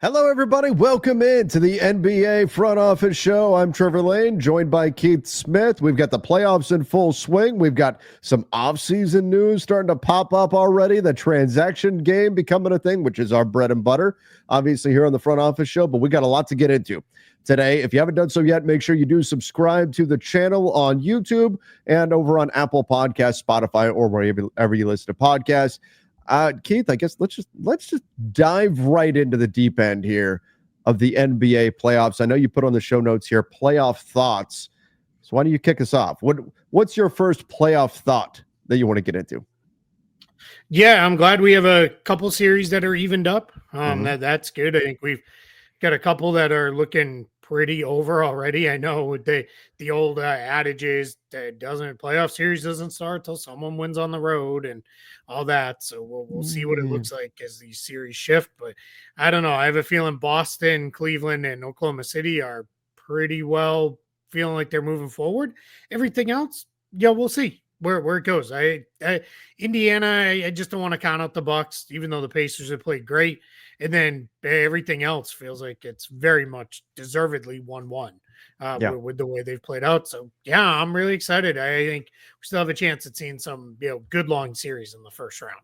Hello, everybody. Welcome in to the NBA Front Office Show. I'm Trevor Lane, joined by Keith Smtih. We've got the playoffs in full swing. We've got some offseason news starting to pop up already. The transaction game becoming a thing, which is our bread and butter, obviously, here on the Front Office Show. But we got a lot to get into today. If you haven't done so yet, make sure you do subscribe to the channel on YouTube and over on Apple Podcasts, Spotify, or wherever you listen to podcasts. Keith, I guess let's just dive right into the deep end here of the NBA playoffs. I know you put on the show notes here playoff thoughts. So why don't you kick us off? What's your first playoff thought that you want to get into? Yeah, I'm glad we have a couple series that are evened up. That's good. I think we've got a couple that are looking pretty over already. I know the old adage is that playoff series doesn't start till someone wins on the road and all that. So we'll see what it looks like as these series shift. But I don't know. I have a feeling Boston, Cleveland, and Oklahoma City are pretty well feeling like they're moving forward. Everything else, yeah, we'll see where it goes. Indiana, I just don't want to count out the Bucks, even though the Pacers have played great. And then everything else feels like it's very much deservedly 1-1 with the way they've played out. So, yeah, I'm really excited. I think we still have a chance at seeing some good long series in the first round.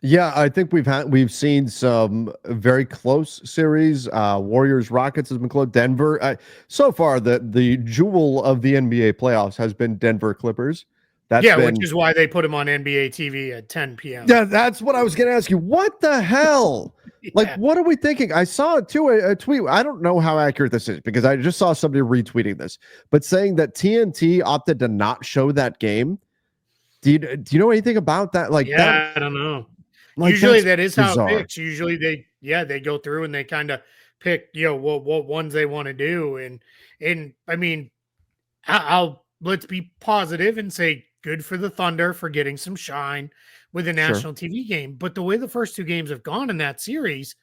Yeah, I think we've seen some very close series. Warriors Rockets has been close. Denver. So far, the jewel of the NBA playoffs has been Denver Clippers. Which is why they put him on NBA TV at 10 p.m. Yeah, that's what I was going to ask you. What the hell? Yeah. Like, what are we thinking? I saw it too, a tweet. I don't know how accurate this is because I just saw somebody retweeting this, but saying that TNT opted to not show that game. Do you know anything about that? Like, I don't know. Like, usually that is bizarre. How it picks. Usually they go through and they kind of pick, what ones they want to do. And I mean, let's be positive and say good for the Thunder for getting some shine with a national TV game. But the way the first two games have gone in that series,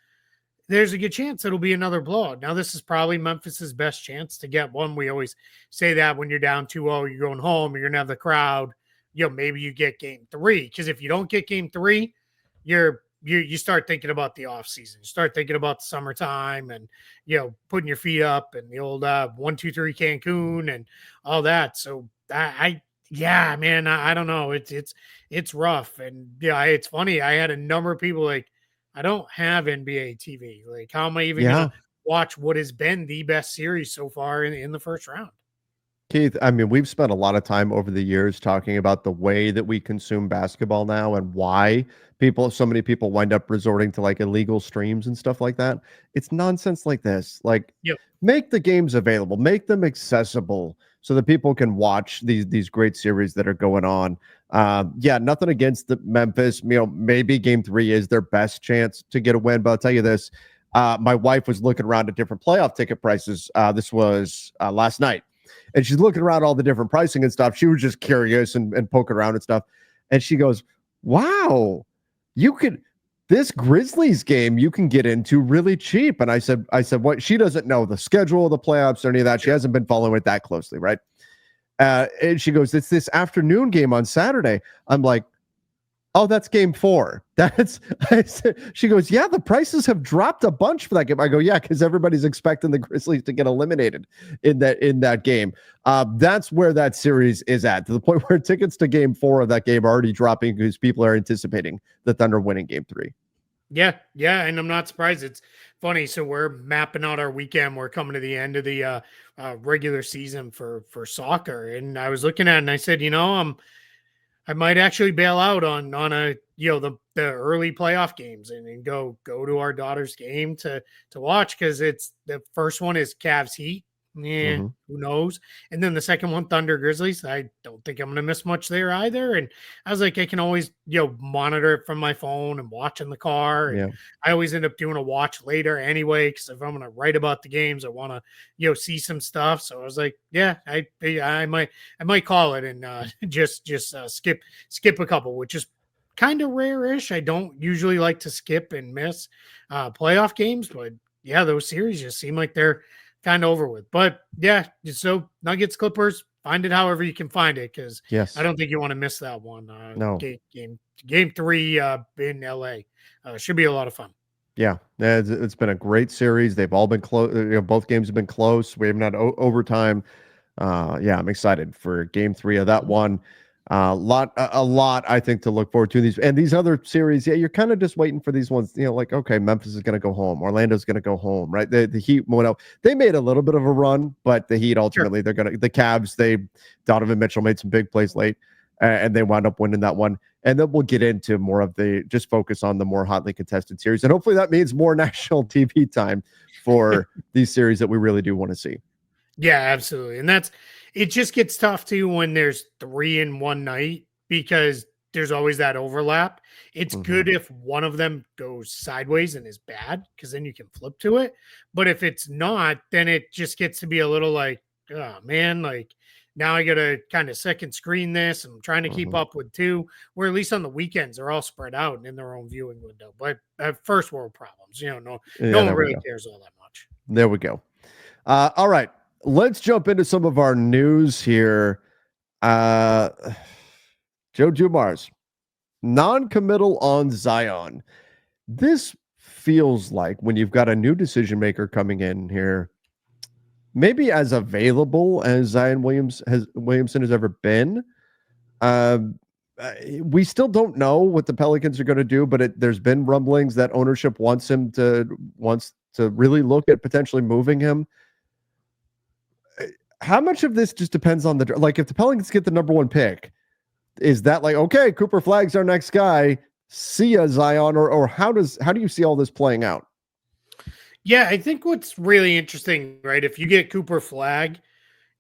there's a good chance it'll be another blowout. Now, this is probably Memphis's best chance to get one. We always say that when you're down 2-0, you're going home, you're going to have the crowd. Maybe you get game 3. Because if you don't get game 3, you start thinking about the offseason. You start thinking about the summertime and, putting your feet up and the old 1, 2, 3 Cancun and all that. So man, I don't know. It's rough. And it's funny. I had a number of people like, I don't have NBA TV. Like, how am I even going to watch what has been the best series so far in the first round? Keith, I mean, we've spent a lot of time over the years talking about the way that we consume basketball now and why so many people wind up resorting to like illegal streams and stuff like that. It's nonsense like this. Like, make the games available, make them accessible so that people can watch these great series that are going on. Nothing against the Memphis. Maybe game 3 is their best chance to get a win, but I'll tell you this. My wife was looking around at different playoff ticket prices. This was last night. And she's looking around all the different pricing and stuff. She was just curious and poking around and stuff. And she goes, wow, this Grizzlies game you can get into really cheap. And I said, what? She doesn't know the schedule of the playoffs or any of that. She hasn't been following it that closely, right? And she goes, it's this afternoon game on Saturday. I'm like, oh, that's game 4. She goes, yeah, the prices have dropped a bunch for that game. I go, yeah, because everybody's expecting the Grizzlies to get eliminated in that game. That's where that series is at, to the point where tickets to game 4 of that game are already dropping because people are anticipating the Thunder winning game 3. Yeah, and I'm not surprised. It's funny. So we're mapping out our weekend. We're coming to the end of the regular season for soccer, and I was looking at it and I said, I might actually bail out on a the early playoff games and go to our daughter's game to watch, because it's the first one is Cavs Heat. Who knows? And then the second one, Thunder Grizzlies. I don't think I'm going to miss much there either. And I was like, I can always monitor it from my phone and watch in the car. And I always end up doing a watch later anyway, because if I'm going to write about the games, I want to see some stuff. So I was like, yeah, I might call it and just skip a couple, which is kind of rare-ish. I don't usually like to skip and miss playoff games, but yeah, those series just seem like they're kind of over with. But yeah, so Nuggets Clippers, find it however you can find it, because I don't think you want to miss that one. No. Game 3 in LA should be a lot of fun. Yeah, it's been a great series. They've all been close. Both games have been close. We haven't had overtime. Yeah, I'm excited for Game 3 of that one. A lot, I think, to look forward to these other series. Yeah, you're kind of just waiting for these ones. Like okay, Memphis is going to go home, Orlando's going to go home, right? The Heat went out. They made a little bit of a run, but the Heat Sure. ultimately the Cavs. Donovan Mitchell made some big plays late, and they wound up winning that one. And then we'll get into more of just focus on the more hotly contested series, and hopefully that means more national TV time for these series that we really do want to see. Yeah, absolutely. And it just gets tough too when there's three in one night because there's always that overlap. It's Mhm. good if one of them goes sideways and is bad because then you can flip to it. But if it's not, then it just gets to be a little like, oh man, like now I got to kind of second screen this and I'm trying to keep Mhm. up with two, where at least on the weekends they're all spread out and in their own viewing window. But first world problems, no Yeah, one there we really go. cares all that much. There we go. All right, let's jump into some of our news here. Uh, Joe Dumars, non-committal on Zion. This feels like when you've got a new decision maker coming in here, maybe as available as Williamson has ever been. Um, we still don't know what the Pelicans are going to do, but there's been rumblings that ownership wants to really look at potentially moving him. How much of this just depends on like if the Pelicans get the number one pick, is that like okay, Cooper Flag's our next guy? See ya, Zion, or how do you see all this playing out? Yeah, I think what's really interesting, right? If you get Cooper Flag,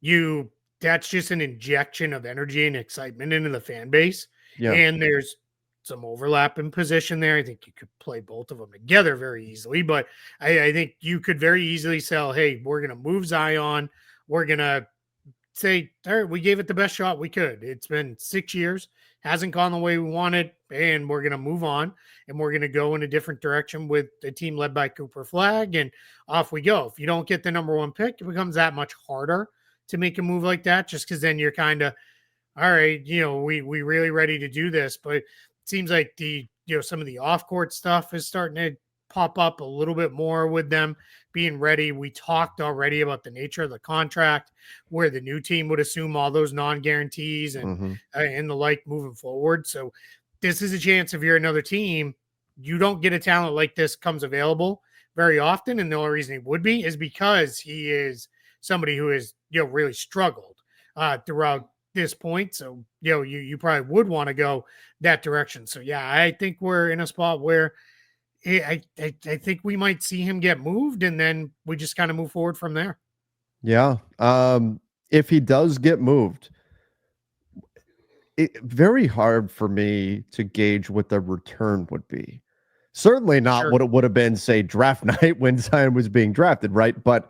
you that's just an injection of energy and excitement into the fan base. Yeah. And there's some overlap in position there. I think you could play both of them together very easily, but I think you could very easily sell, hey, we're gonna move Zion, we're gonna say, all right, we gave it the best shot we could. It's been 6 years, hasn't gone the way we wanted, and we're going to move on and we're going to go in a different direction with a team led by Cooper Flag, and off we go. If you don't get the number one pick, it becomes that much harder to make a move like that just because then you're kind of all right, we really ready to do this, but it seems like some of the off court stuff is starting to pop up a little bit more with them being ready. We talked already about the nature of the contract, where the new team would assume all those non guarantees Hmm. and the like moving forward. So this is a chance if you're another team, you don't get a talent like this comes available very often, and the only reason he would be is because he is somebody who has really struggled throughout this point. So, you probably would want to go that direction. So, yeah, I think we're in a spot where I think we might see him get moved and then we just kind of move forward from there. Yeah. If he does get moved, very hard for me to gauge what the return would be. Certainly not Sure. what it would have been, say, draft night when Zion was being drafted, right? But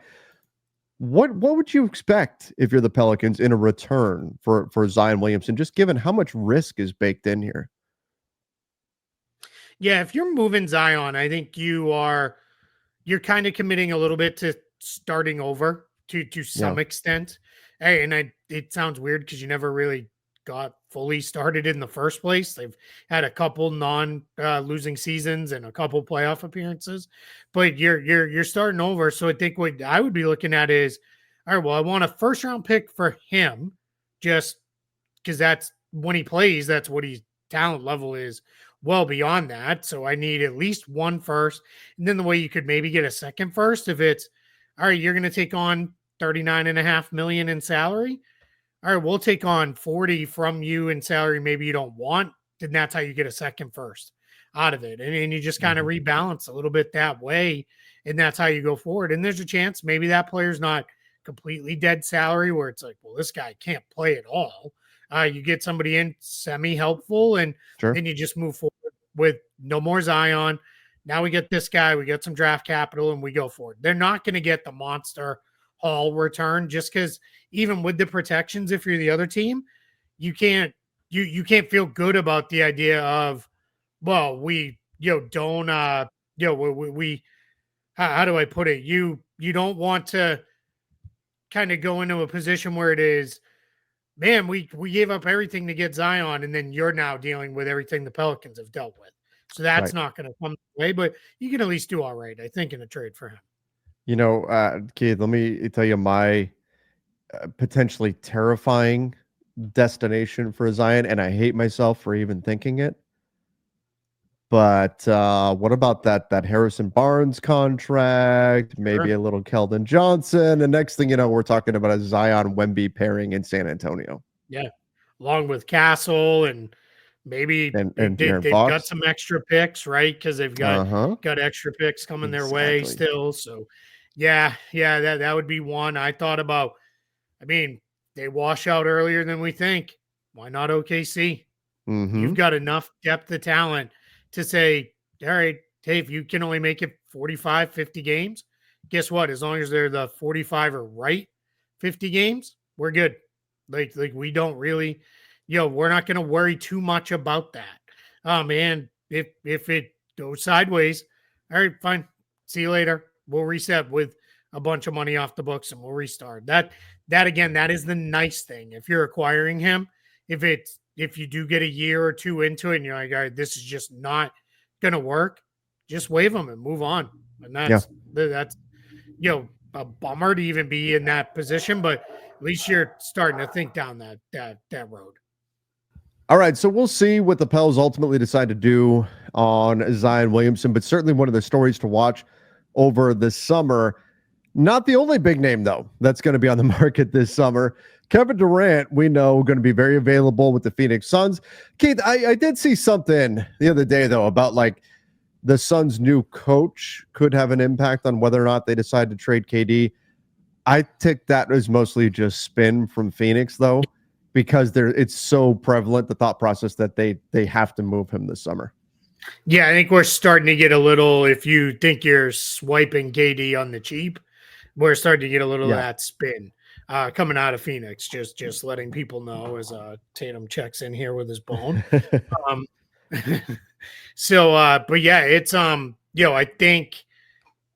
what would you expect if you're the Pelicans in a return for Zion Williamson, just given how much risk is baked in here? Yeah, if you're moving Zion, I think you're kind of committing a little bit to starting over to Yeah. some extent. Hey, and it sounds weird because you never really got fully started in the first place. They've had a couple non losing seasons and a couple playoff appearances, but you're starting over. So I think what I would be looking at is, all right, well, I want a first round pick for him, just because that's when he plays, that's what his talent level is well beyond that. So I need at least one first. And then the way you could maybe get a second first, if it's all right, you're going to take on 39.5 million in salary. All right, we'll take on 40 from you in salary. Maybe you don't want, then that's how you get a second first out of it. And you just kind of Mhm. rebalance a little bit that way. And that's how you go forward. And there's a chance maybe that player's not completely dead salary where it's like, well, this guy can't play at all. You get somebody in semi helpful, and Sure. then you just move forward with no more Zion. Now we get this guy, we get some draft capital, and we go forward. They're not going to get the monster haul return just because even with the protections, if you're the other team, you can't you can't feel good about the idea of well, we don't we how do I put it? You don't want to kind of go into a position where it is man, we gave up everything to get Zion, and then you're now dealing with everything the Pelicans have dealt with. So that's Right. not going to come away, but you can at least do all right, I think, in a trade for him. Keith, let me tell you my potentially terrifying destination for Zion, and I hate myself for even thinking it. But what about that Harrison Barnes contract? Maybe Sure. a little Keldon Johnson, and next thing you know, we're talking about a Zion Wemby pairing in San Antonio Yeah. Along with Castle and maybe and De'Aaron they've got Fox. some extra picks, right? Because they've Uh huh. got extra picks coming their way Exactly. still. So yeah, that would be one. I thought about, I mean, they wash out earlier than we think. Why not OKC? Mm-hmm. You've got enough depth of talent to say, all right, hey, if you can only make it 45, 50 games, guess what? As long as they're the 45 or right 50 games, we're good. Like we don't really, we're not going to worry too much about that. And if it goes sideways, all right, fine. See you later. We'll reset with a bunch of money off the books and we'll restart. That again, that is the nice thing. If you're acquiring him, if you do get a year or two into it and you're like, all right, this is just not gonna work, just waive them and move on. And Yeah. that's a bummer to even be in that position, but at least you're starting to think down that road. All right, so we'll see what the Pels ultimately decide to do on Zion Williamson, but certainly one of the stories to watch over the summer. Not the only big name, though, that's going to be on the market this summer. Kevin Durant, we know, going to be very available with the Phoenix Suns. Keith, I did see something the other day, though, about like the Suns' new coach could have an impact on whether or not they decide to trade KD. I think that is mostly just spin from Phoenix, though, because it's so prevalent, the thought process that they have to move him this summer. Yeah, I think we're starting to get a little, if you think you're swiping KD on the cheap, we're starting to get a little of Yeah. that spin coming out of Phoenix. Just letting people know as Tatum checks in here with his bone. Um, but yeah, it's I think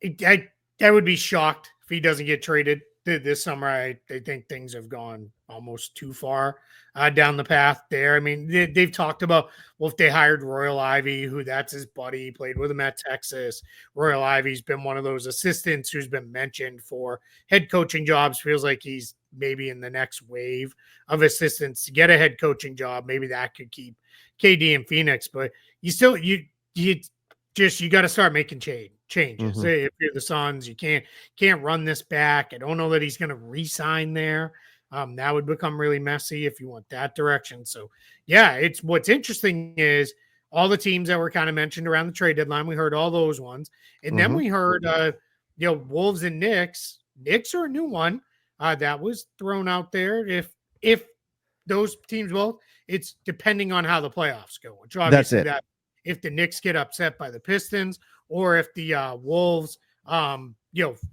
I would be shocked if he doesn't get traded this summer. I think things have gone almost too far down the path there. I mean, they've talked about, well, if they hired Royal Ivy, who that's his buddy, he played with him at Texas. Royal Ivy's been one of those assistants who's been mentioned for head coaching jobs. Feels like he's maybe in the next wave of assistants to get a head coaching job. Maybe that could keep KD in Phoenix, but you got to start making changes. Mm-hmm. If you're the Suns, you can't run this back. I don't know that he's going to re-sign there. That would become really messy if you want that direction. So yeah, it's what's interesting is all the teams that were kind of mentioned around the trade deadline. We heard all those ones, and then we heard Wolves and Knicks. Knicks are a new one that was thrown out there. If those teams both, it's depending on how the playoffs go. Which obviously that if the Knicks get upset by the Pistons or if the Wolves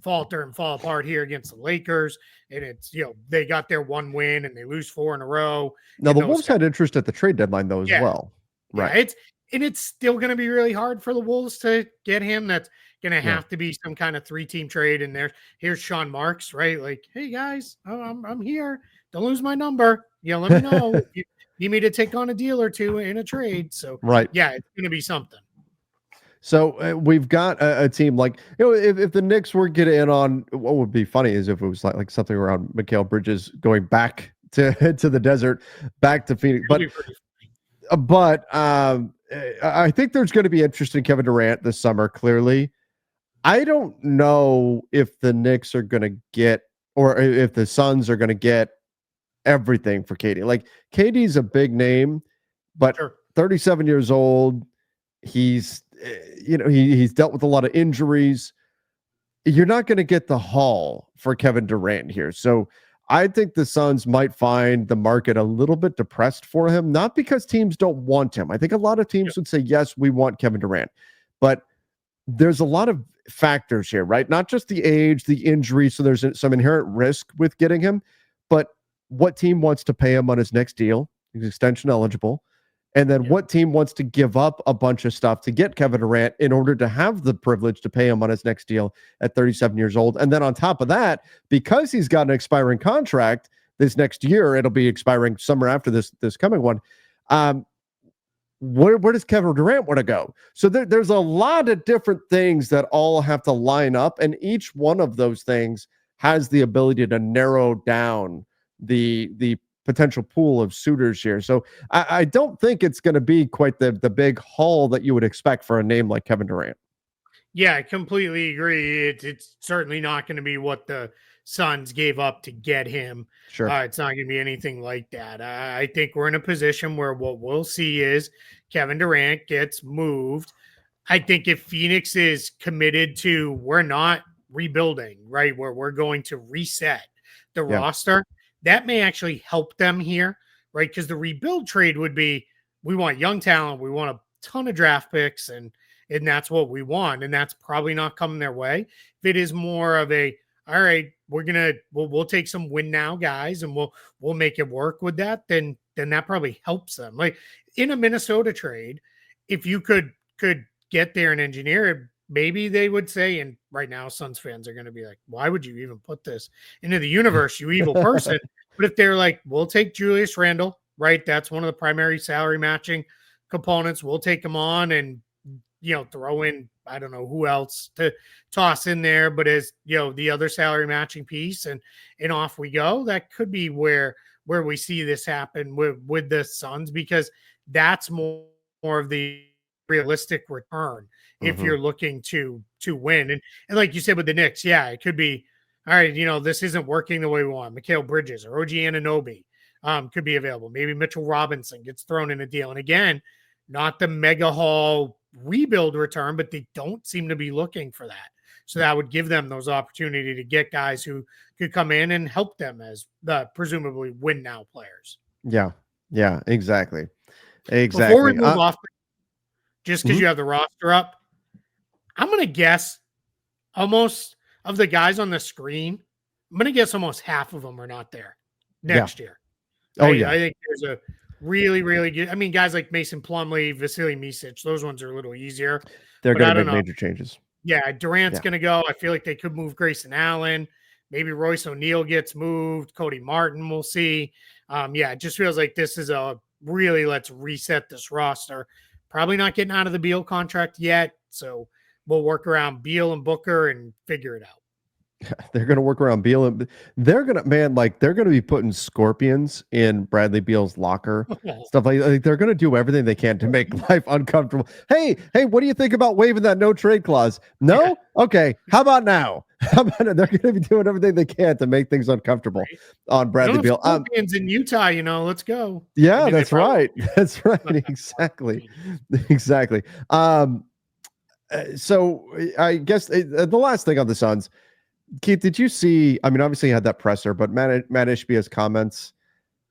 falter and fall apart here against the Lakers and it's they got their one win and they lose 4 in a row. Now the Wolves had interest at the trade deadline though as well. Right. It's still going to be really hard for the Wolves to get him. That's going to have to be some kind of 3-team trade. And here's Sean Marks, right? Like, hey guys, I'm here. Don't lose my number. Let me know if you need me to take on a deal or two in a trade. So yeah, it's going to be something. So we've got a team like, if the Knicks were getting in on, what would be funny is if it was like something around Mikal Bridges going back to the desert, back to Phoenix. But I think there's going to be interest in Kevin Durant this summer, clearly. I don't know if the Knicks are going to get, or if the Suns are going to get everything for KD. Like, KD's a big name, but 37 years old. He's, he's dealt with a lot of injuries. You're not going to get the haul for Kevin Durant here. So I think the Suns might find the market a little bit depressed for him, not because teams don't want him. I think a lot of teams would say, yes, we want Kevin Durant, but there's a lot of factors here, right? Not just the age, the injury. So there's some inherent risk with getting him, but what team wants to pay him on his next deal? He's extension eligible. And then what team wants to give up a bunch of stuff to get Kevin Durant in order to have the privilege to pay him on his next deal at 37 years old? And then on top of that, because he's got an expiring contract this next year, it'll be expiring summer after this coming one. where does Kevin Durant want to go? So there's a lot of different things that all have to line up, and each one of those things has the ability to narrow down the potential pool of suitors here. So I don't think it's going to be quite the big haul that you would expect for a name like Kevin Durant. Yeah, I completely agree. It's certainly not going to be what the Suns gave up to get him. Sure. It's not going to be anything like that. I think we're in a position where what we'll see is Kevin Durant gets moved. I think if Phoenix is committed to, we're not rebuilding, right? Where we're going to reset the Yeah. roster, that may actually help them here, right? Because the rebuild trade would be, we want young talent, we want a ton of draft picks, and that's what we want, and that's probably not coming their way. If it is more of a, all right, we'll take some win now guys and we'll make it work with that, then that probably helps them. Like in a Minnesota trade, if you could get there and engineer it, maybe they would say, and right now Suns fans are going to be like, why would you even put this into the universe, you evil person? But if they're like, we'll take Julius Randle, right? That's one of the primary salary matching components. We'll take him on and throw in, I don't know who else to toss in there, but as the other salary matching piece, and off we go. That could be where we see this happen with the Suns, because that's more of the realistic return if you're looking to win. And like you said with the Knicks, yeah, it could be, all right, this isn't working the way we want. Mikal Bridges or OG Anunoby could be available. Maybe Mitchell Robinson gets thrown in a deal. And again, not the mega haul rebuild return, but they don't seem to be looking for that. So that would give them those opportunity to get guys who could come in and help them as the presumably win now players. Yeah. Yeah, exactly. Before we move off, just because you have the roster up, I'm going to guess almost of the guys on the screen, I'm going to guess almost half of them are not there next year. Oh, I think there's a really, really good. I mean, guys like Mason Plumlee, Vasily Micic, those ones are a little easier. They're going to make major changes. Yeah, Durant's going to go. I feel like they could move Grayson Allen. Maybe Royce O'Neal gets moved. Cody Martin, we'll see. It just feels like this is a really, let's reset this roster. Probably not getting out of the Beal contract yet, so we'll work around Beal and Booker and figure it out. They're going to work around Beal, and they're going to be putting scorpions in Bradley Beal's locker, stuff like they're going to do everything they can to make life uncomfortable. Hey, what do you think about waiving that no trade clause? No? Yeah. Okay. How about now? They're going to be doing everything they can to make things uncomfortable on Bradley Beal. Scorpions in Utah, let's go. Yeah, that's right. That's right. Exactly. So I guess the last thing on the Suns, Keith, did you see? I mean, obviously, you had that presser, but Matt Ishbia's comments,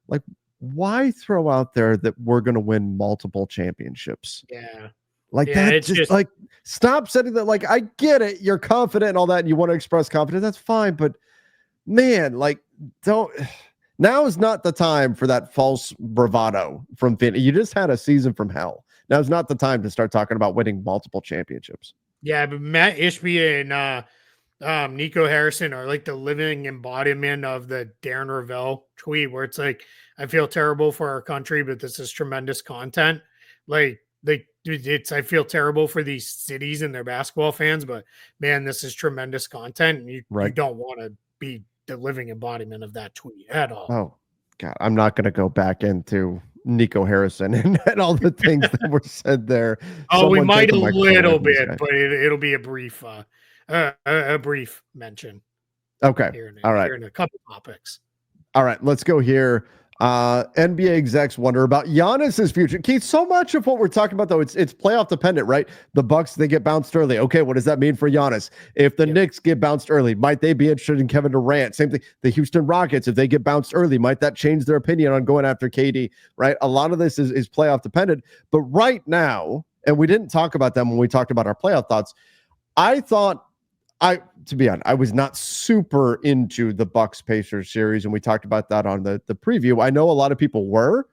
like, why throw out there that we're going to win multiple championships? Yeah, that just like stop setting that. Like, I get it, you're confident and all that, and you want to express confidence. That's fine, but man, like, don't. Now is not the time for that false bravado from Finn. You just had a season from hell. Now is not the time to start talking about winning multiple championships. Yeah, but Matt Ishbia and Nico Harrison are like the living embodiment of the Darren Ravel tweet, where it's like, I feel terrible for our country, but this is tremendous content. Like I feel terrible for these cities and their basketball fans, but man, this is tremendous content. And you don't want to be the living embodiment of that tweet at all. Oh God, I'm not going to go back into Nico Harrison and all the things that were said there. We might a little bit, but it'll be a brief mention. Okay. All right. Here in a couple topics. All right. Let's go here. NBA execs wonder about Giannis's future. Keith, so much of what we're talking about, though, it's playoff dependent, right? The Bucks, they get bounced early. Okay, what does that mean for Giannis? If the Knicks get bounced early, might they be interested in Kevin Durant? Same thing. The Houston Rockets, if they get bounced early, might that change their opinion on going after KD, right? A lot of this is playoff dependent. But right now, and we didn't talk about them when we talked about our playoff thoughts, to be honest, I was not super into the Bucks Pacers series, and we talked about that on the preview. I know a lot of people were.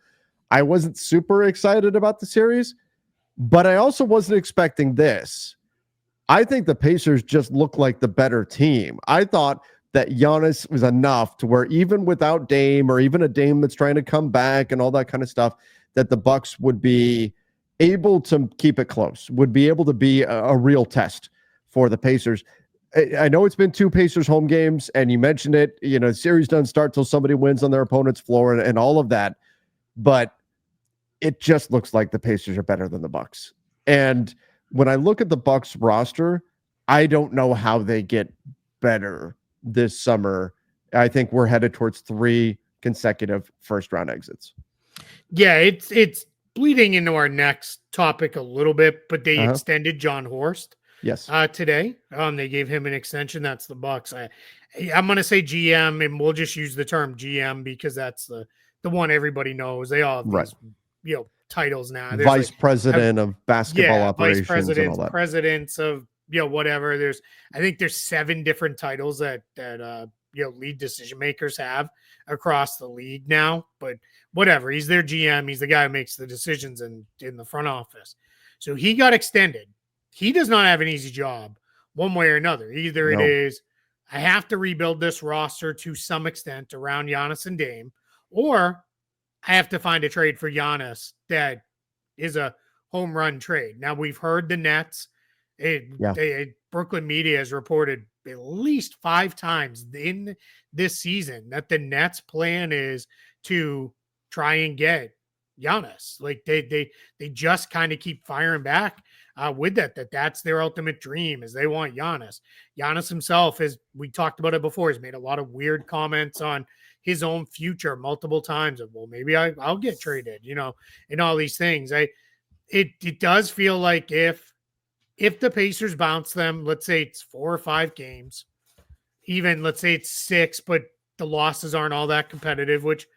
I wasn't super excited about the series, but I also wasn't expecting this. I think the Pacers just look like the better team. I thought that Giannis was enough to where even without Dame, or even a Dame that's trying to come back and all that kind of stuff, that the Bucks would be able to keep it close, would be able to be a real test for the Pacers. I know it's been 2 Pacers home games, and you mentioned it. The series doesn't start till somebody wins on their opponent's floor and all of that. But it just looks like the Pacers are better than the Bucks. And when I look at the Bucks roster, I don't know how they get better this summer. I think we're headed towards 3 consecutive first-round exits. Yeah, it's bleeding into our next topic a little bit, but they Uh-huh. extended John Horst Yes. today. They gave him an extension. That's the Bucks. I'm gonna say GM, and we'll just use the term GM because that's the one everybody knows. They all have Right. these titles now. There's Vice president of basketball vice operations and all that. presidents of whatever. I think there's 7 different titles that lead decision makers have across the league now. But whatever, he's their GM. He's the guy who makes the decisions in the front office. So he got extended. He does not have an easy job, one way or another. Either it is I have to rebuild this roster to some extent around Giannis and Dame, or I have to find a trade for Giannis that is a home run trade. Now, we've heard the Nets. Brooklyn media has reported at least 5 times in this season that the Nets' plan is to try and get Giannis. Like they just kind of keep firing back with that's their ultimate dream, is they want Giannis. Giannis himself, as we talked about it before, has made a lot of weird comments on his own future multiple times of, well, maybe I'll get traded, and all these things. It does feel like if the Pacers bounce them, let's say it's 4 or 5 games, even let's say it's 6, but the losses aren't all that competitive, which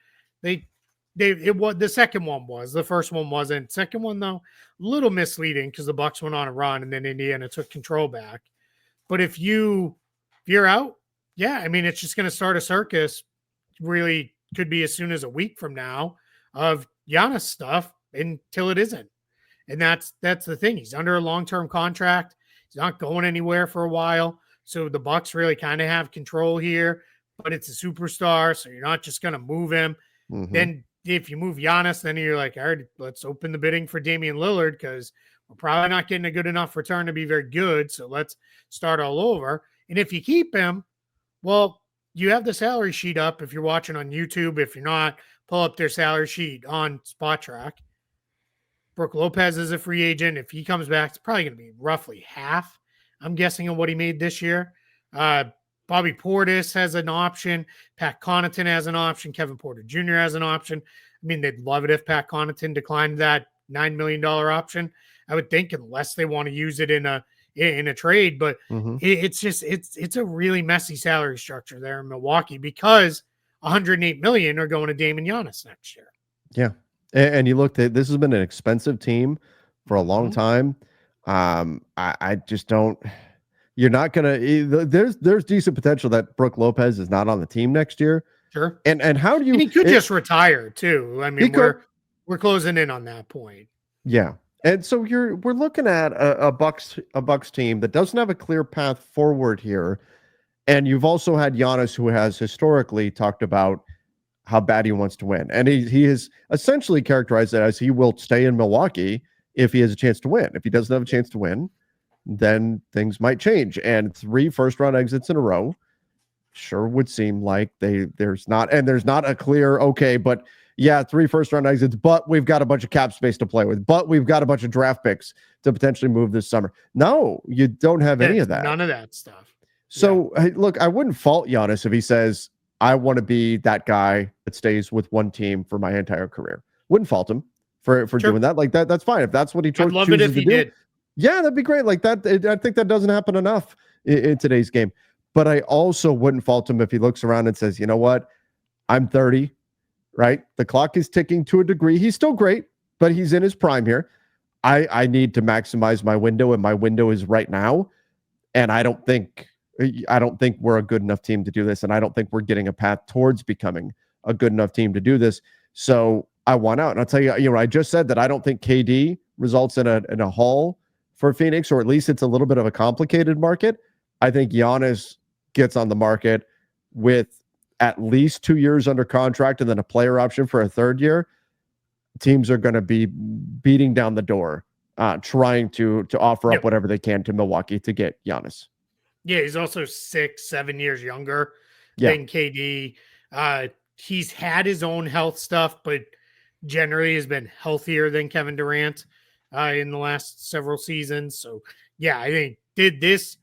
it was. The second one was, the first one wasn't. Second one, though, a little misleading because the Bucks went on a run and then Indiana took control back. But if you're out, yeah, I mean, it's just going to start a circus. Really could be as soon as a week from now of Giannis stuff until it isn't. And that's the thing. He's under a long-term contract. He's not going anywhere for a while. So the Bucks really kind of have control here, but it's a superstar, so you're not just going to move him. Mm-hmm. Then if you move Giannis, then you're like, all right, let's open the bidding for Damian Lillard because we're probably not getting a good enough return to be very good. So let's start all over. And if you keep him, well, you have the salary sheet up if you're watching on YouTube. If you're not, pull up their salary sheet on Spot Track. Brook Lopez is a free agent. If he comes back, it's probably going to be roughly half, I'm guessing, of what he made this year. Bobby Portis has an option. Pat Connaughton has an option. Kevin Porter Jr. has an option. I mean, they'd love it if Pat Connaughton declined that $9 million option, I would think, unless they want to use it in a trade. But it's a really messy salary structure there in Milwaukee because $108 million are going to Dame and Giannis next year. Yeah. And you looked at, this has been an expensive team for a long time. I just don't, you're not going to, there's decent potential that Brook Lopez is not on the team next year. Sure. And how do you, and he could just retire too. I mean, we're closing in on that point. Yeah. And so we're looking at a Bucks team that doesn't have a clear path forward here. And you've also had Giannis, who has historically talked about how bad he wants to win. And he has essentially characterized it as he will stay in Milwaukee if he has a chance to win. If he doesn't have a chance to win, then things might change. And 3 first-round exits in a row sure would seem like there's not a clear, okay, but yeah, 3 first-round exits, but we've got a bunch of cap space to play with, but we've got a bunch of draft picks to potentially move this summer. No, you don't have any of that. None of that stuff. So, look, I wouldn't fault Giannis if he says, I want to be that guy that stays with one team for my entire career. Wouldn't fault him for doing that. Like that's fine. If that's what he chooses to do. Did. Yeah, that'd be great. Like that. I think that doesn't happen enough in today's game. But I also wouldn't fault him if he looks around and says, you know what? I'm 30, right? The clock is ticking to a degree. He's still great, but he's in his prime here. I need to maximize my window, and my window is right now. And I don't think we're a good enough team to do this, and I don't think we're getting a path towards becoming a good enough team to do this. So I want out. And I'll tell you, I just said that I don't think KD results in a haul for Phoenix, or at least it's a little bit of a complicated market. I think Giannis gets on the market with at least 2 years under contract and then a player option for a 3rd year. teams are going to be beating down the door, trying to offer up Yep. whatever they can to Milwaukee to get Giannis. Yeah, he's also 6, 7 years younger Yeah. than KD. He's had his own health stuff, but generally has been healthier than Kevin Durant in the last several seasons. So yeah, I think did this.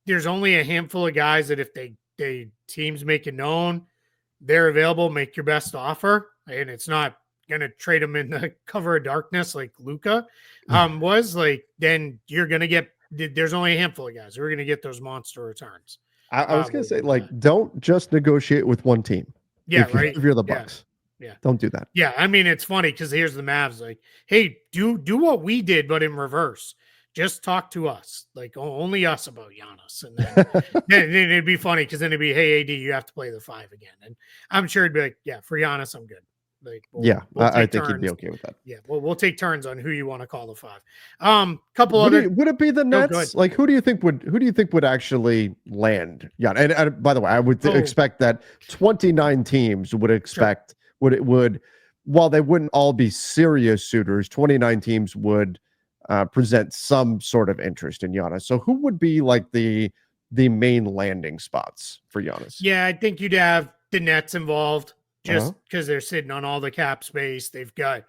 There's only a handful of guys that if they teams make it known they're available, make your best offer, and it's not gonna trade them in the cover of darkness like Luca was like. Then you're gonna get. There's only a handful of guys who are gonna get those monster returns. I was going to say, With like, don't just negotiate with one team. yeah, If right. you're the Yeah, Bucks, yeah. don't do that. Yeah, I mean it's funny because here's the Mavs like, hey, do what we did, but in reverse. Just talk to us, like only us about Giannis, and then it'd be funny because then it'd be, hey, AD, you have to play the 5 again, and I'm sure it'd be like, yeah, for Giannis, I'm good. Like, Yeah, we'll I take think he'd be turns. okay with that. Yeah, we'll take turns on who you want to call the 5. Couple Would other. it be the Oh, go ahead. Nets? Like, who do you think would actually land? Yeah, and by the way, I would expect that 29 teams would expect would while they wouldn't all be serious suitors, 29 teams would present some sort of interest in Giannis. So who would be like the main landing spots for Giannis? Yeah, I think you'd have the Nets involved just Uh-huh. because they're sitting on all the cap space. They've got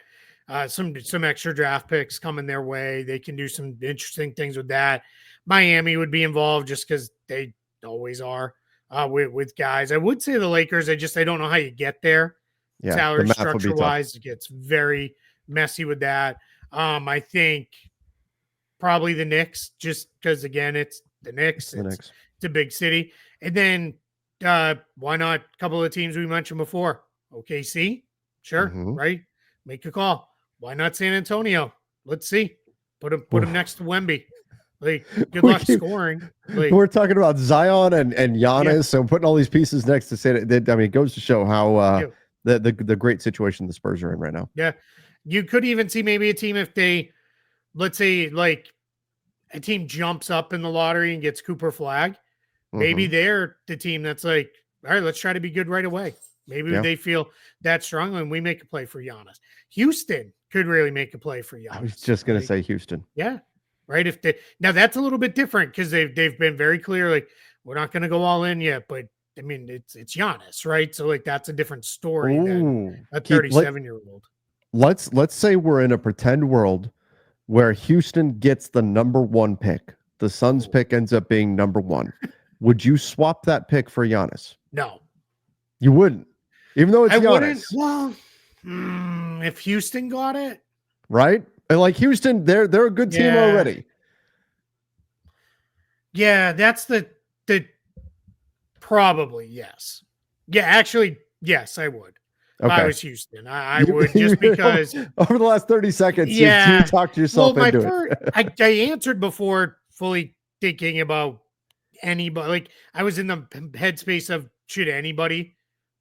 some extra draft picks coming their way. They can do some interesting things with that. Miami would be involved just because they always are with guys. I would say the Lakers. I don't know how you get there. Yeah, the Salary math would be structure tough. wise, it gets very messy with that. I think probably the Knicks, just because again, it's the Knicks. It's a big city. And then why not a couple of teams we mentioned before? OKC, sure, right? Make a call. Why not San Antonio? Let's see. Put him next to Wemby. Like, good luck scoring. Like, we're talking about Zion and Giannis, so putting all these pieces next to San. I mean, it goes to show how the great situation the Spurs are in right now. Yeah, you could even see maybe a team if they, let's say, like a team jumps up in the lottery and gets Cooper Flag. Maybe they're the team that's like, all right, let's try to be good right away. Maybe they feel that strong and we make a play for Giannis. Houston could really make a play for Giannis. I was just going to say Houston. Yeah. Right. Now that's a little bit different because they've been very clear, like, we're not going to go all in yet, but I mean, it's Giannis, right? So like that's a different story than a 37-year-old. Let's say we're in a pretend world where Houston gets the number 1 pick. The Suns pick ends up being number 1. Would you swap that pick for Giannis? No. You wouldn't. Even though it's Giannis. Well, if Houston got it. Right? And like Houston, they're a good team already. Yeah, that's the probably yes. Yeah, actually, yes, I would. If I was Houston, I would just because over the last 30 seconds, you talked yourself into it. I answered before fully thinking about anybody. Like I was in the headspace of should anybody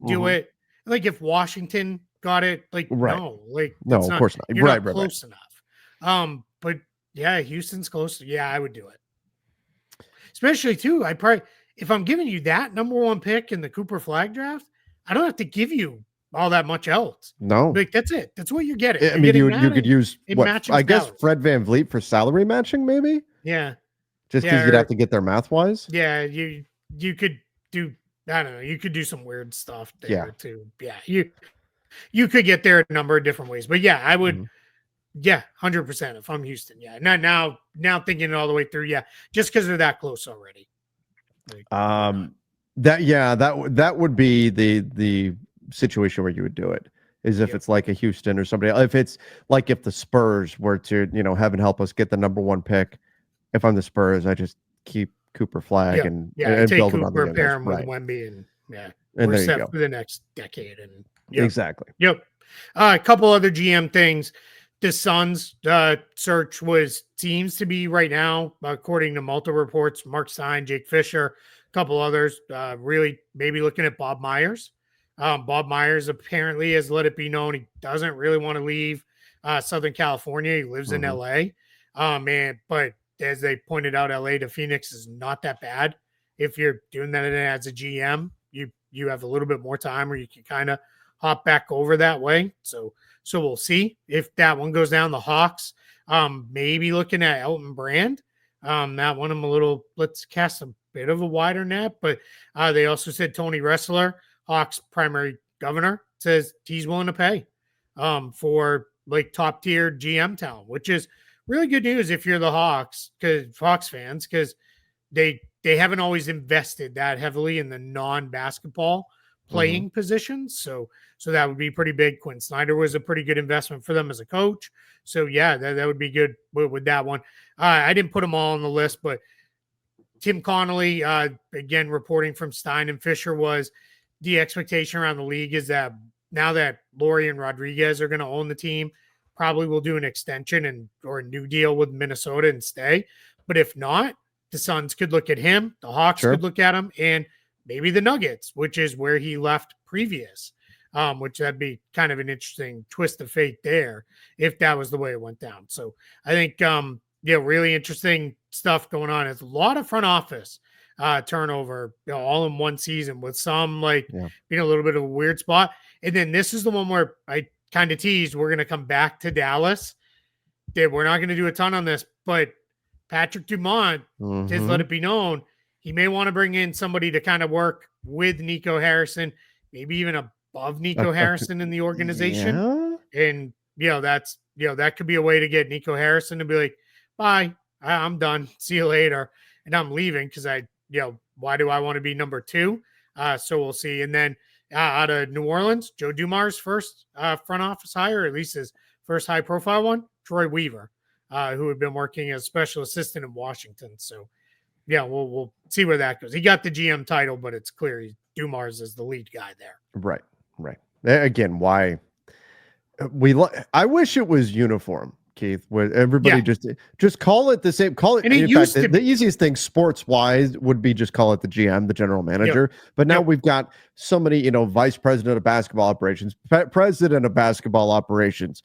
do it? Like if Washington got it, like no, like no, of course not. You're not close enough. But yeah, Houston's close. Yeah, I would do it. Especially too, if I'm giving you that number 1 pick in the Cooper Flag draft, I don't have to give you all that much else. No, like that's it. That's what you're getting. I mean, you could use I guess Fred VanVleet for salary matching, maybe. Yeah, just because you'd have to get there math wise. Yeah, you could do. I don't know. You could do some weird stuff there too. Yeah, you could get there a number of different ways. But yeah, I would. Yeah, 100%. If I'm Houston, yeah. Now thinking it all the way through, yeah, just because they're that close already. Like, that would be the situation where you would do it. Is if it's like a Houston or somebody. If it's like if the Spurs were to, heaven help us get the number 1 pick. If I'm the Spurs, I just keep Cooper Flag and take build Cooper, pair him with Wemby, and and we're set for the next decade. And exactly. Yep. A couple other GM things. The Suns search seems to be right now, according to multiple reports, Mark Stein, Jake Fisher, a couple others, really maybe looking at Bob Myers. Bob Myers apparently has let it be known he doesn't really want to leave Southern California. He lives in LA. But as they pointed out, LA to Phoenix is not that bad. If you're doing that as a GM, you have a little bit more time where you can kind of hop back over that way. So we'll see if that one goes down. The Hawks, maybe looking at Elton Brand. That one I'm a little, let's cast a bit of a wider net, but they also said Tony Ressler, Hawks primary governor, says he's willing to pay for like top tier GM talent, which is really good news if you're the Hawks, because Hawks fans, because they haven't always invested that heavily in the non-basketball playing positions. So that would be pretty big. Quinn Snyder was a pretty good investment for them as a coach. So yeah, that would be good with that one. I didn't put them all on the list, but Tim Connolly, again, reporting from Stein and Fisher, was the expectation around the league is that now that Laurie and Rodriguez are going to own the team, probably will do an extension or a new deal with Minnesota and stay. But if not, the Suns could look at him, the Hawks could look at him, and maybe the Nuggets, which is where he left previous, which that'd be kind of an interesting twist of fate there if that was the way it went down. So I think, really interesting stuff going on. It's a lot of front office turnover, all in one season, with some being a little bit of a weird spot. And then this is the one where I kind of teased we're going to come back to Dallas. We're not going to do a ton on this, but Patrick Dumont has let it be known he may want to bring in somebody to kind of work with Nico Harrison, maybe even above Nico Harrison in the organization. Yeah. And, that's, that could be a way to get Nico Harrison to be like, bye, I'm done. See you later. And I'm leaving because why do I want to be number two? So we'll see. And then out of New Orleans, Joe Dumars' first front office hire, at least his first high profile one, Troy Weaver, who had been working as special assistant in Washington. So yeah, we'll see where that goes. He got the GM title, but it's clear Dumars is the lead guy there. Right. Again, why I wish it was uniform, Keith, where everybody just call it the same. Call it. And it used to the easiest thing sports wise would be just call it the GM, the general manager. But now we've got so many, vice president of basketball operations, president of basketball operations,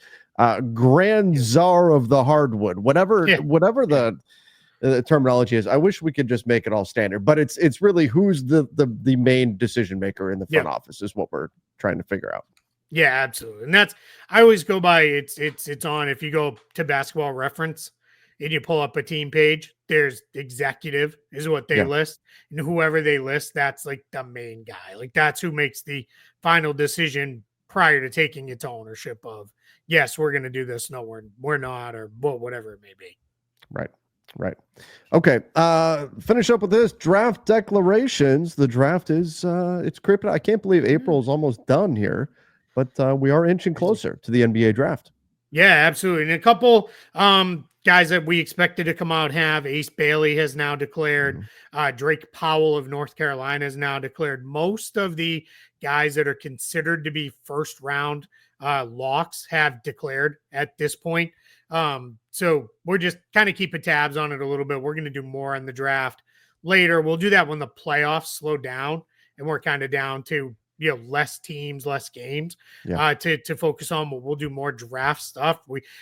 grand czar of the hardwood, whatever the terminology is. I wish we could just make it all standard, but it's really who's the main decision maker in the front office is what we're trying to figure out. Yeah, absolutely. And that's, I always go by, it's on, if you go to Basketball Reference and you pull up a team page, there's executive is what they list. And whoever they list, that's like the main guy. Like that's who makes the final decision prior to taking it to ownership of, yes, we're going to do this. No, we're not, or whatever it may be. Right. Okay. Finish up with this draft declarations. The draft is it's creeping. I can't believe April is almost done here, but we are inching closer to the NBA draft. Yeah, absolutely. And a couple guys that we expected to come out have. Ace Bailey has now declared. Drake Powell of North Carolina has now declared. Most of the guys that are considered to be first round locks have declared at this point. So we're just kind of keeping tabs on it a little bit. We're going to do more on the draft later. We'll do that when the playoffs slow down and we're kind of down to, less teams, less games to focus on. We'll do more draft stuff.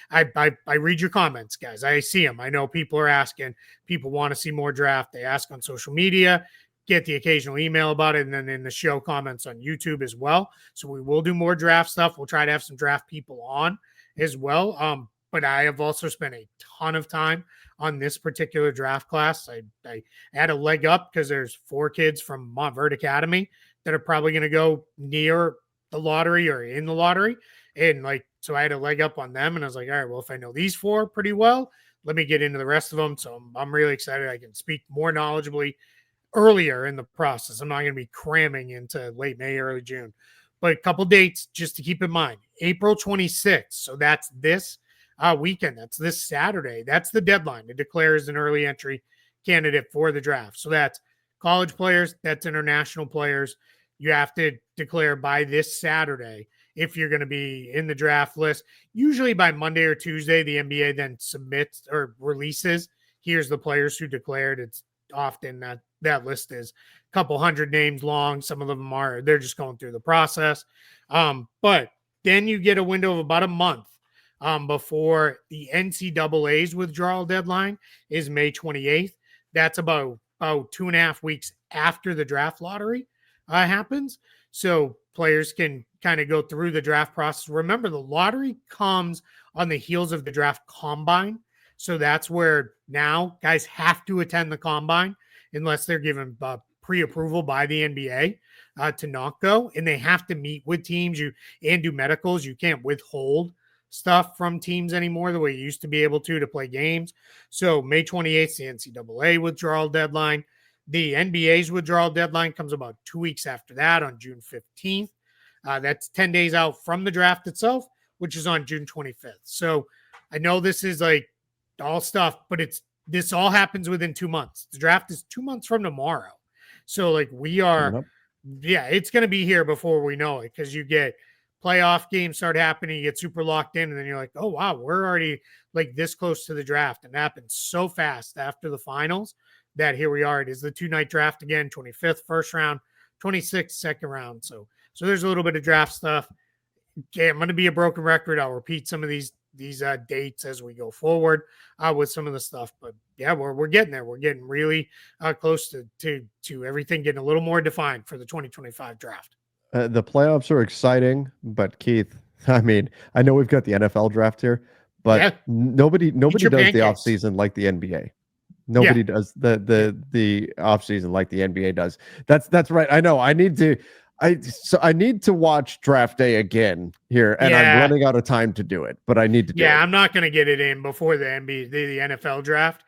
I read your comments, guys. I see them. I know people are asking, people want to see more draft. They ask on social media, get the occasional email about it, and then in the show comments on YouTube as well. So we will do more draft stuff. We'll try to have some draft people on as well. But I have also spent a ton of time on this particular draft class. I had a leg up because there's 4 kids from Montverde Academy that are probably going to go near the lottery or in the lottery. And so I had a leg up on them. And I was like, all right, well, if I know these 4 pretty well, let me get into the rest of them. So I'm really excited. I can speak more knowledgeably earlier in the process. I'm not going to be cramming into late May, early June. But a couple dates just to keep in mind. April 26th. So that's this weekend. That's this Saturday. That's the deadline to declare as an early entry candidate for the draft. So that's college players, that's international players. You have to declare by this Saturday if you're going to be in the draft list. Usually by Monday or Tuesday, the NBA then submits or releases, here's the players who declared. It's often that list is a couple hundred names long. Some of them they're just going through the process. But then you get a window of about a month before the NCAA's withdrawal deadline is May 28th. That's about 2.5 weeks after the draft lottery happens. So players can kind of go through the draft process. Remember, the lottery comes on the heels of the draft combine. So that's where now guys have to attend the combine unless they're given pre-approval by the NBA to not go. And they have to meet with teams and do medicals. You can't withhold stuff from teams anymore the way you used to be able to play games. So May 28th, the NCAA withdrawal deadline. The NBA's withdrawal deadline comes about 2 weeks after that on June 15th. That's 10 days out from the draft itself, which is on June 25th. So I know this is like all stuff, but this all happens within 2 months. The draft is 2 months from tomorrow. So like it's going to be here before we know it, because you get playoff games start happening, you get super locked in, and then you're like, oh, wow, we're already like this close to the draft. And it happens so fast after the finals that here we are. It is the 2-night draft again, 25th first round, 26th second round. So there's a little bit of draft stuff. Okay, I'm going to be a broken record. I'll repeat some of these dates as we go forward with some of the stuff. But yeah, we're getting there. We're getting really close to everything getting a little more defined for the 2025 draft. The playoffs are exciting, but Keith, I mean, I know we've got the NFL draft here, but nobody does the offseason like the NBA. Nobody does the offseason like the NBA does. That's right. I know. I need to watch draft day again here, and I'm running out of time to do it, but I need to do it. I'm not going to get it in before the NFL draft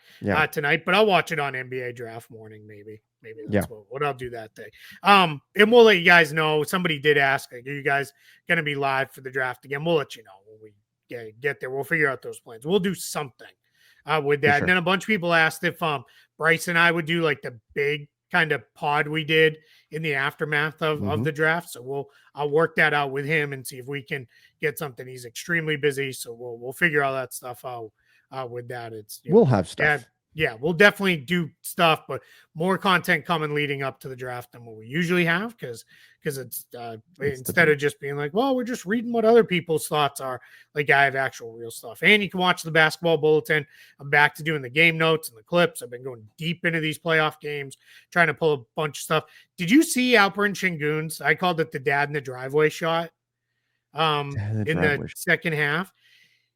tonight, but I'll watch it on NBA draft morning. Maybe that's what I'll do that day. And we'll let you guys know. Somebody did ask, like, are you guys going to be live for the draft again? We'll let you know when we get there. We'll figure out those plans. We'll do something with that. Sure. And then a bunch of people asked if Bryce and I would do like the big kind of pod we did in the aftermath of the draft. So I'll work that out with him and see if we can get something. He's extremely busy, so we'll figure all that stuff out with that. We'll have stuff. Yeah, we'll definitely do stuff, but more content coming leading up to the draft than what we usually have, because it's instead of just being like, well, we're just reading what other people's thoughts are, like I have actual real stuff. And you can watch the basketball bulletin. I'm back to doing the game notes and the clips. I've been going deep into these playoff games, trying to pull a bunch of stuff. Did you see Alperen Şengün's? I called it the dad in the driveway shot in the second half.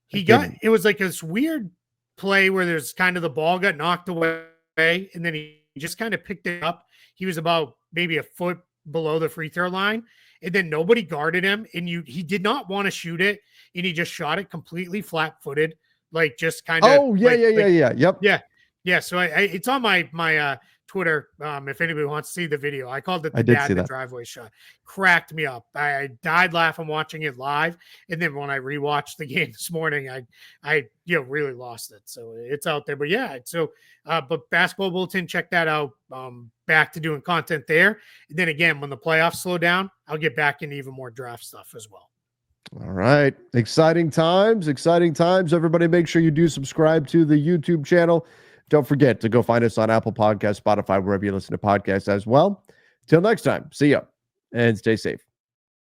It was like this weird play where there's kind of the ball got knocked away and then he just kind of picked it up. He was about maybe a foot below the free throw line, and then nobody guarded him, and he did not want to shoot it, and he just shot it completely flat-footed, like just kind of yep. So it's on my Twitter. If anybody wants to see the video, I called it the dad in the driveway shot. Cracked me up. I died laughing watching it live, and then when I rewatched the game this morning, I really lost it. So it's out there. But but Basketball Bulletin, check that out. Back to doing content there. And then again, when the playoffs slow down, I'll get back into even more draft stuff as well. All right. Exciting times. Everybody make sure you do subscribe to the YouTube channel. Don't forget to go find us on Apple Podcasts, Spotify, wherever you listen to podcasts as well. Till next time, see ya and stay safe.